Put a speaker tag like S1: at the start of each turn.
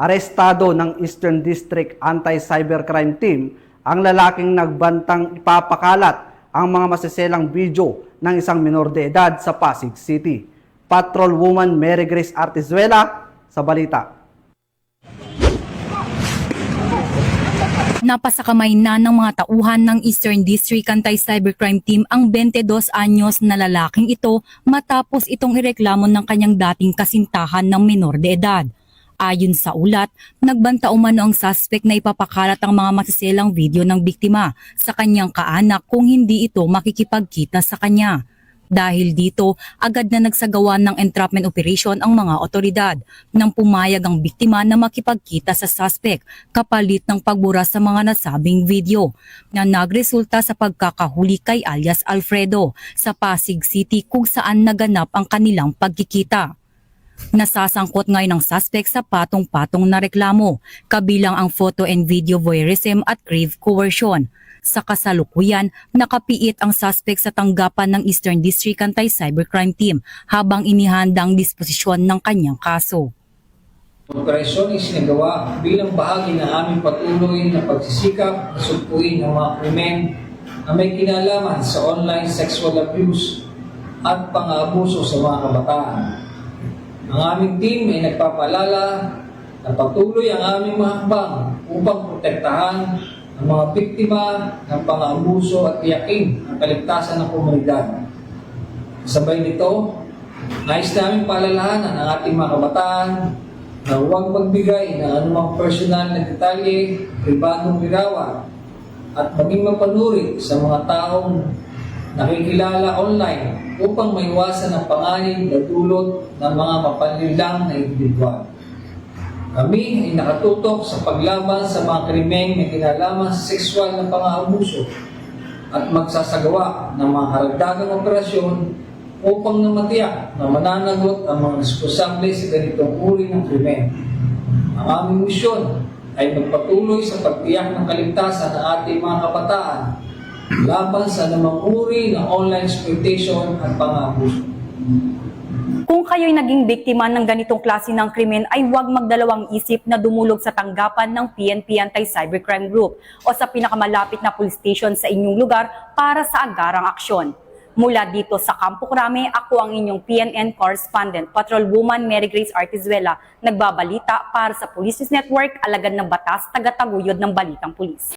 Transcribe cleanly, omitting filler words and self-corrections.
S1: Arestado ng Eastern District Anti-Cybercrime Team ang lalaking nagbantang ipapakalat ang mga masiselang video ng isang minor de edad sa Pasig City. Patrolwoman Mary Grace Artizuela sa balita.
S2: Napasakamay na ng mga tauhan ng Eastern District Anti-Cybercrime Team ang 22 anyos na lalaking ito matapos itong ireklamo ng kanyang dating kasintahan ng minor de edad. Ayon sa ulat, nagbanta umano ang suspect na ipapakalat ang mga masiselang video ng biktima sa kanyang kaanak kung hindi ito makikipagkita sa kanya. Dahil dito, agad na nagsagawa ng entrapment operation ang mga otoridad nang pumayag ang biktima na makipagkita sa suspect kapalit ng pagbura sa mga nasabing video na nagresulta sa pagkakahuli kay alias Alfredo sa Pasig City kung saan naganap ang kanilang pagkikita. Nasasangkot ngayon ng suspect sa patong-patong na reklamo, kabilang ang photo and video voyeurism at grave coercion. Sa kasalukuyan, nakapiit ang suspect sa tanggapan ng Eastern District Anti-Cybercrime Team habang inihanda ang disposisyon ng kanyang kaso.
S3: Operasyon ay sinagawa bilang bahagi ng aming patuloy na pagsisikap na sugpuin ang mga krimen na may kinalaman sa online sexual abuse at pang-aabuso sa mga kabataan. Ang aming team ay nagpapaalala na patuloy ang aming mga hakbang upang protektahan ang mga biktima ng pang-aabuso at tiyakin ang kaligtasan ng komunidad. Sabay nito, nais namin paalalahanan ang ating mga kabataan na huwag magbigay ng anumang personal na detalye, pribadong larawan at maging mapanuri sa mga taong nakikilala online upang maiwasan ang panganib na dulot ng mga mapanlilang na individual. Kami ay nakatutok sa paglaban sa mga krimeng na kinalaman sa sexual na pang-aabuso at magsasagawa ng mga karagdagang operasyon upang namatiyak na mananagot ang mga responsable sa ganitong uri ng krimen. Ang aming misyon ay magpatuloy sa pagtiyak ng kaligtasan ng ating mga kabataan laban sa anumang uri ng online exploitation at pang-aabuso.
S2: Kung kayo'y naging biktima ng ganitong klase ng krimen ay huwag magdalawang isip na dumulog sa tanggapan ng PNP Anti-Cybercrime Group o sa pinakamalapit na police station sa inyong lugar para sa agarang aksyon. Mula dito sa Campo Crame, ako ang inyong PNN correspondent, Patrolwoman Mary Grace Artizuela, nagbabalita para sa Police News Network, alagad ng batas, tagataguyod ng balitang pulis.